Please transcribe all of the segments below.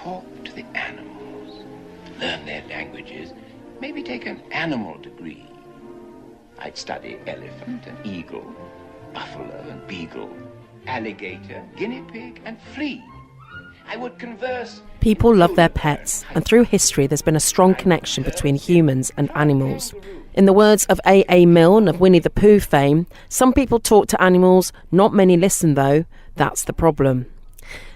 talk to the animals, learn their languages, maybe take an animal degree. I'd study elephant and eagle, buffalo and beagle, alligator, guinea pig and flea. I would converse. People love their pets, and through history there's been a strong connection between humans and animals. In the words of A.A. Milne of Winnie the Pooh fame, some people talk to animals, not many listen though. That's the problem.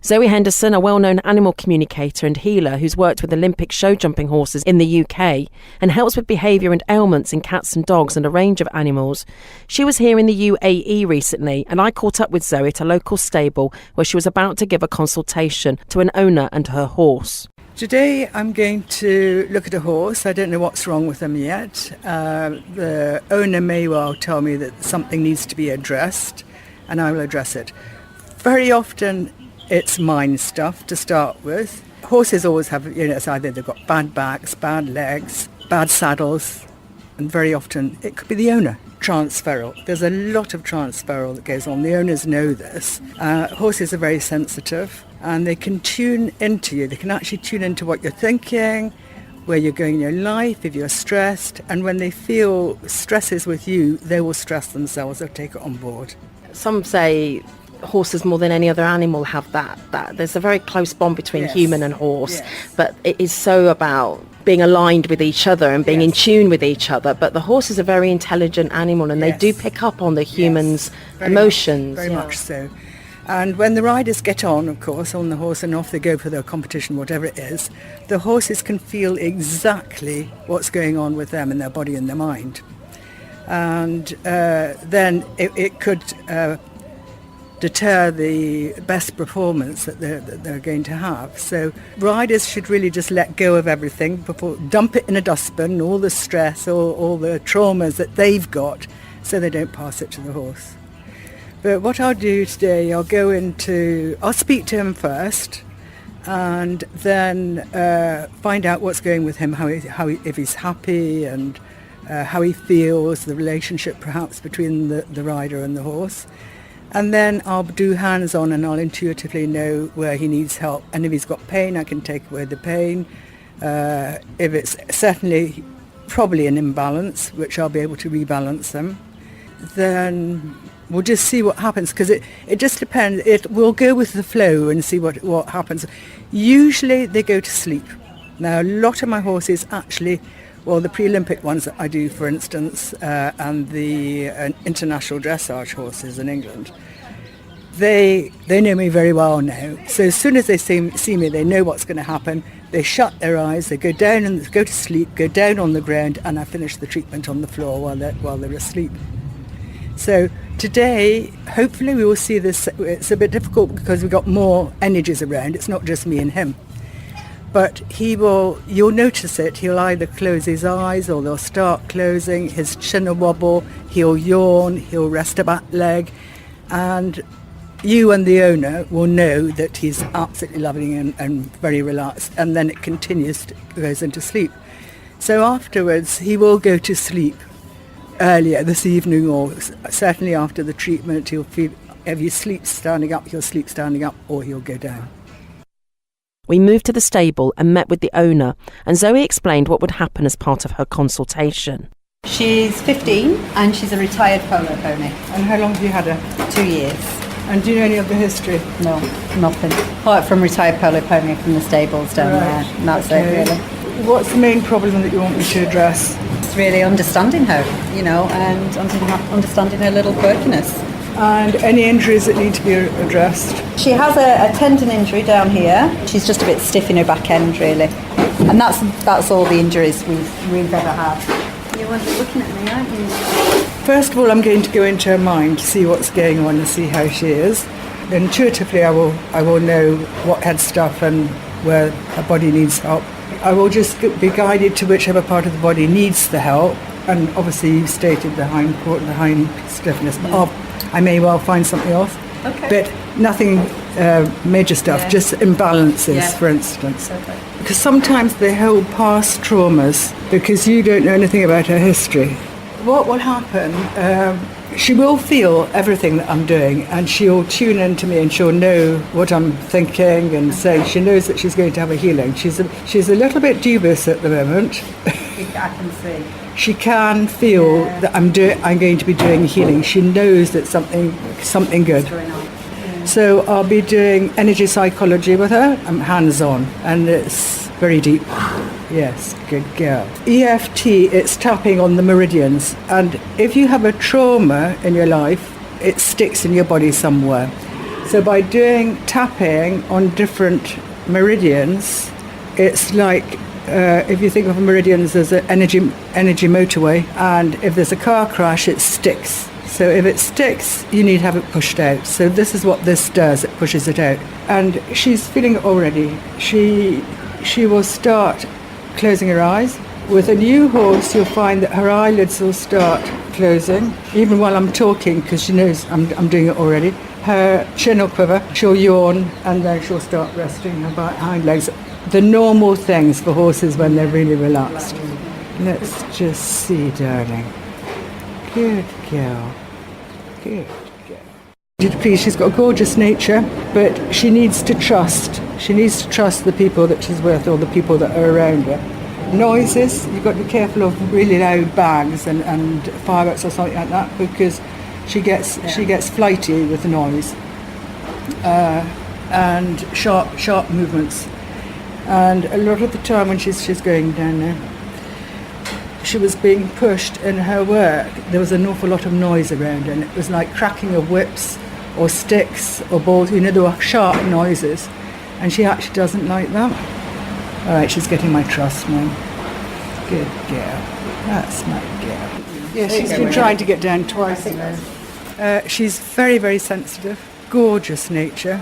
Zoe Henderson, a well-known animal communicator and healer who's worked with Olympic show jumping horses in the UK and helps with behaviour and ailments in cats and dogs and a range of animals. She was here in the UAE recently, and I caught up with Zoe at a local stable where she was about to give a consultation to an owner and her horse. Today I'm going to look at a horse. I don't know what's wrong with them yet. The owner may well tell me that something needs to be addressed, and I will address it. Very often it's mind stuff to start with. Horses always have, it's either they've got bad backs, bad legs, bad saddles, and very often it could be the owner. Transferal. There's a lot of transferal that goes on. The owners know this. Horses are very sensitive and they can tune into you. They can actually tune into what you're thinking, where you're going in your life, if you're stressed, and when they feel stress is with you, they will stress themselves, they'll take it on board. Some say horses more than any other animal have that there's a very close bond between human and horse, but it is so about being aligned with each other and being in tune with each other. But the horse is a very intelligent animal, and they do pick up on the human's emotions. Very much so. And when the riders get on, of course, on the horse and off they go for their competition, whatever it is, the horses can feel exactly what's going on with them in their body and their mind. And then it could deter the best performance that they're going to have. So riders should really just let go of everything, before dump it in a dustbin, all the stress, all the traumas that they've got, so they don't pass it to the horse. But what I'll do today, I'll speak to him first, and then find out what's going with him, if he's happy, and how he feels, the relationship perhaps between the rider and the horse. And then I'll do hands-on, and I'll intuitively know where he needs help. And if he's got pain, I can take away the pain. If it's certainly probably an imbalance, which I'll be able to rebalance them, then we'll just see what happens, because it just depends. We'll go with the flow and see what happens. Usually they go to sleep. Now, a lot of my horses actually, the pre-Olympic ones that I do, for instance, and the international dressage horses in England, they know me very well now. So as soon as they see me, they know what's going to happen. They shut their eyes, they go down and go to sleep, go down on the ground, and I finish the treatment on the floor while they're asleep. So today, hopefully we will see this. It's a bit difficult because we've got more energies around. It's not just me and him. But you'll notice it, he'll either close his eyes or they'll start closing, his chin will wobble, he'll yawn, he'll rest a back leg, and you and the owner will know that he's absolutely loving and very relaxed, and then it goes into sleep. So afterwards, he will go to sleep earlier this evening, or certainly after the treatment. He'll feel, if he sleeps standing up, he'll sleep standing up, or he'll go down. We moved to the stable and met with the owner, and Zoe explained what would happen as part of her consultation. She's 15 and she's a retired polo pony. And how long have you had her? 2 years. And do you know any of the history? No, nothing. Apart from retired polo pony from the stables down there. And that's it, really. What's the main problem that you want me to address? It's really understanding her, and understanding her little quirkiness. And any injuries that need to be addressed? She has a tendon injury down here. She's just a bit stiff in her back end, really. And that's all the injuries we've ever had. You're looking at me, aren't you? First of all, I'm going to go into her mind to see what's going on and see how she is. Intuitively, I will know what head stuff and where her body needs help. I will just be guided to whichever part of the body needs the help. And obviously, you stated the hind stiffness. I may well find something else, but nothing major stuff, just imbalances, for instance. Okay. Because sometimes they hold past traumas because you don't know anything about her history. What will happen, she will feel everything that I'm doing, and she'll tune into me and she'll know what I'm thinking, and so she knows that she's going to have a healing. She's a little bit dubious at the moment. I can see. She can feel that I'm going to be doing healing. She knows that something good. So I'll be doing energy psychology with her. I'm hands-on, and it's very deep. Yes, good girl. EFT, it's tapping on the meridians, and if you have a trauma in your life, it sticks in your body somewhere. So by doing tapping on different meridians, it's like if you think of meridians as an energy motorway, and if there's a car crash, it sticks. So if it sticks, you need to have it pushed out. So this is what this does, it pushes it out. And she's feeling it already. She will start closing her eyes. With a new horse, you'll find that her eyelids will start closing, even while I'm talking, because she knows I'm doing it already. Her chin will quiver, she'll yawn, and then she'll start resting her hind legs. The normal things for horses when they're really relaxed. Let's just see, darling. Good girl. Good girl. Please, she's got a gorgeous nature, but she needs to trust. She needs to trust the people that she's with, or the people that are around her. Noises, you've got to be careful of really loud bangs and fireworks or something like that, because she gets flighty with the noise. And sharp movements. And a lot of the time when she's going down there, she was being pushed in her work. There was an awful lot of noise around her, and it was like cracking of whips or sticks or balls. There were sharp noises, and she actually doesn't like that. All right, she's getting my trust now. Good girl. That's my girl. Yeah, she's been trying to get down twice now. She's very, very sensitive, gorgeous nature.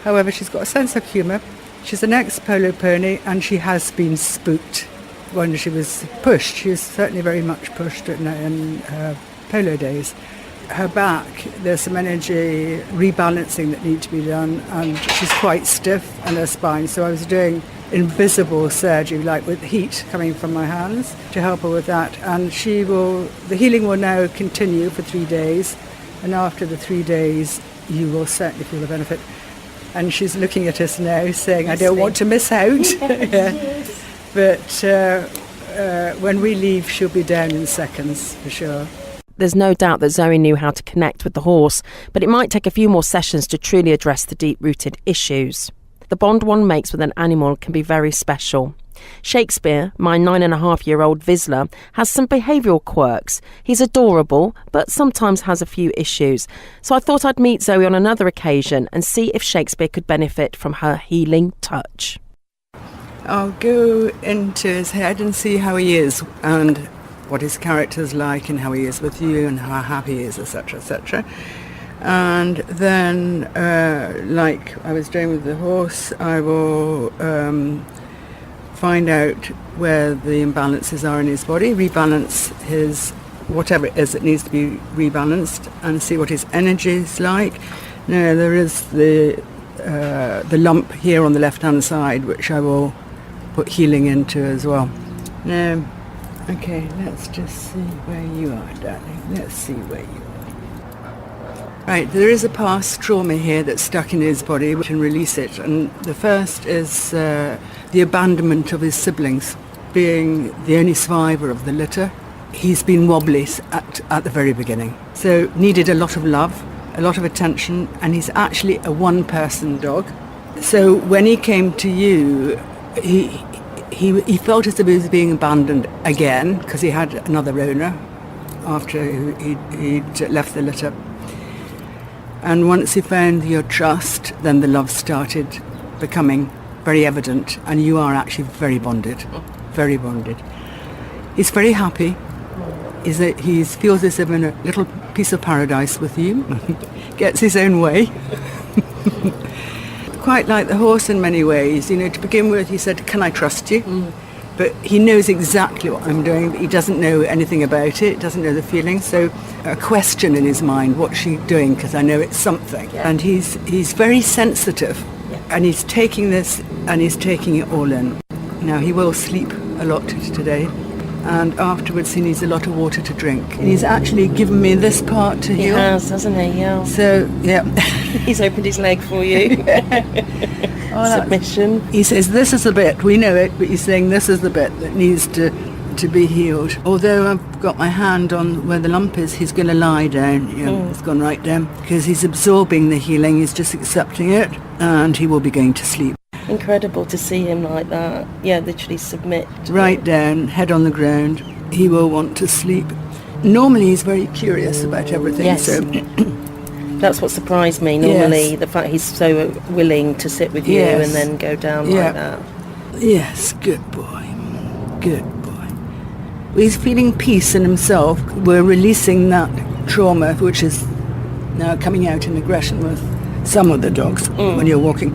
However, she's got a sense of humour. She's an ex-polo pony, and she has been spooked when she was pushed. She was certainly very much pushed in her polo days. Her back, there's some energy rebalancing that needs to be done, and she's quite stiff, and her spine. So I was doing invisible surgery, like with heat coming from my hands, to help her with that. And the healing will now continue for 3 days, and after the 3 days, you will certainly feel the benefit. And she's looking at us now, saying, "I don't want to miss out." Yeah. But when we leave, she'll be down in seconds, for sure. There's no doubt that Zoe knew how to connect with the horse, but it might take a few more sessions to truly address the deep-rooted issues. The bond one makes with an animal can be very special. Shakespeare, my 9.5-year-old Vizsla, has some behavioural quirks. He's adorable, but sometimes has a few issues. So I thought I'd meet Zoe on another occasion and see if Shakespeare could benefit from her healing touch. I'll go into his head and see how he is, and what his character's like, and how he is with you, and how happy he is, etc., etc. And then, like I was doing with the horse, I will find out where the imbalances are in his body, rebalance his whatever it is that needs to be rebalanced, and see what his energy is like. Now, there is the lump here on the left-hand side, which I will put healing into as well. Now, okay, let's just see where you are, darling. Let's see where you are. Right, there is a past trauma here that's stuck in his body. We can release it. And the first is the abandonment of his siblings. Being the only survivor of the litter, he's been wobbly at the very beginning. So needed a lot of love, a lot of attention, and he's actually a one-person dog. So when he came to you, he felt as if he was being abandoned again, because he had another owner after he'd left the litter. And once he found your trust, then the love started becoming very evident, and you are actually very bonded, very bonded. He's very happy. He feels as if in a little piece of paradise with you, gets his own way. Quite like the horse in many ways. To begin with, he said, "Can I trust you?" But he knows exactly what I'm doing, but he doesn't know anything about it, doesn't know the feeling. So a question in his mind, what's she doing? Because I know it's something. Yeah. And he's very sensitive. Yeah. And he's taking this and he's taking it all in. Now, he will sleep a lot today. and afterwards he needs a lot of water to drink. And he's actually given me this part to He heal. has, hasn't he? Yeah. So, yeah. He's opened his leg for you. Submission. He says, this is the bit, we know it, but he's saying this is the bit that needs to be healed. Although I've got my hand on where the lump is, he's going to lie down. Yeah, It's gone right down because he's absorbing the healing, he's just accepting it, and he will be going to sleep. Incredible to see him like that. Yeah, literally submit. Right down, head on the ground. He will want to sleep. Normally he's very curious about everything. Yes. So That's what surprised me. Normally, Yes. the fact he's so willing to sit with you Yes. and then go down Yeah. like that. Yes, good boy. Good boy. He's feeling peace in himself. We're releasing that trauma, which is now coming out in aggression with some of the dogs when you're walking.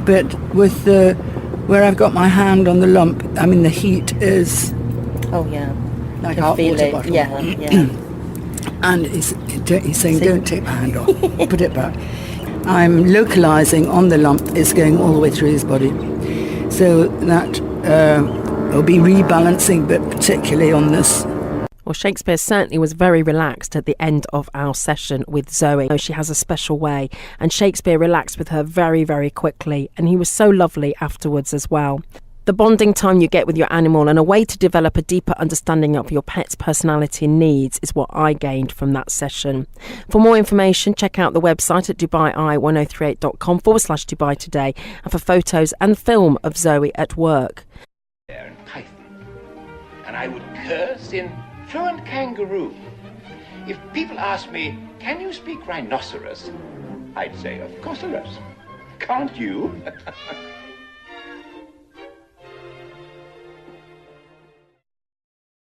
But with where I've got my hand on the lump, I mean, the heat is Oh yeah. like Can a hot feel water it. bottle. Yeah, yeah. And he's saying, don't take my hand off, put it back. I'm localising on the lump, it's going all the way through his body. So that will be rebalancing, but particularly on this. Well, Shakespeare certainly was very relaxed at the end of our session with Zoe. She has a special way, and Shakespeare relaxed with her very, very quickly, and he was so lovely afterwards as well. The bonding time you get with your animal and a way to develop a deeper understanding of your pet's personality and needs is what I gained from that session. For more information, check out the website at DubaiI1038.com/Dubai today, and for photos and film of Zoe at work. And Python. And I would curse in fluent kangaroo. If people ask me, can you speak rhinoceros? I'd say, of course, can't you?